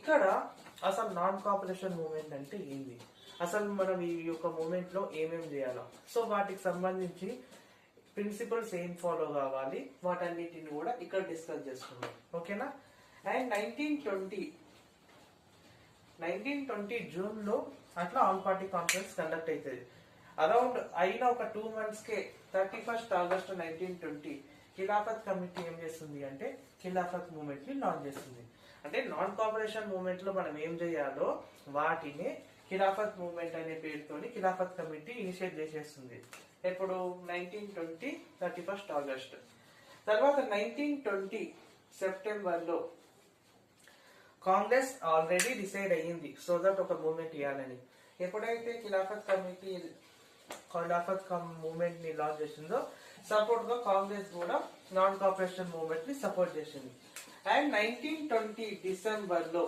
ఇక్కడ అసలు non cooperation movement అంటే ఏంది, అసలు మనం ఈ యొక్క మూవ్మెంట్ లో ఏమేం చేయాలో, సో వాటికి సంబంధించి ప్రిన్సిపల్స్ ఏం ఫాలో కావాలి వాటన్నిటిని కూడా ఇక్కడ డిస్కస్ చేసుకున్నాం. ఓకేనా. అండ్ 1920 జూన్ లో అట్లా ఆల్ పార్టీ కాన్ఫరెన్స్ కండక్ట్ అవుతుంది. అరౌండ్ అయిన ఒక 2 months కే 31st August 1920 ఖిలాఫత్ కమిటీ ఏం చేస్తుంది అంటే ఖిలాఫత్ మూవ్మెంట్ ని లాంచ్ చేస్తుంది. అంటే నాన్ కోఆపరేషన్ మూవ్మెంట్ లో మనం ఏం చేయాలో వాటిని ఖిలాఫత్ మూవ్మెంట్ అనే పేరుతోని ఖిలాఫత్ కమిటీ ఇనిషియేట్ చేసేస్తుంది. ఎప్పుడు 1920 31st August. తర్వాత 1920 సెప్టెంబర్ లో కాంగ్రెస్ ఆల్రెడీ డిసైడ్ అయ్యింది సో దట్ ఒక మూవ్మెంట్ ఇవ్వాలని. ఎప్పుడైతే ఖిలాఫత్ మూవ్మెంట్ ని లాంచ్ చేసిందో సపోర్ట్ గా కాంగ్రెస్ కూడా నాన్ కోఆపరేషన్ మూవ్మెంట్ ని సపోర్ట్ చేసింది. అండ్ 1920 డిసెంబర్ లో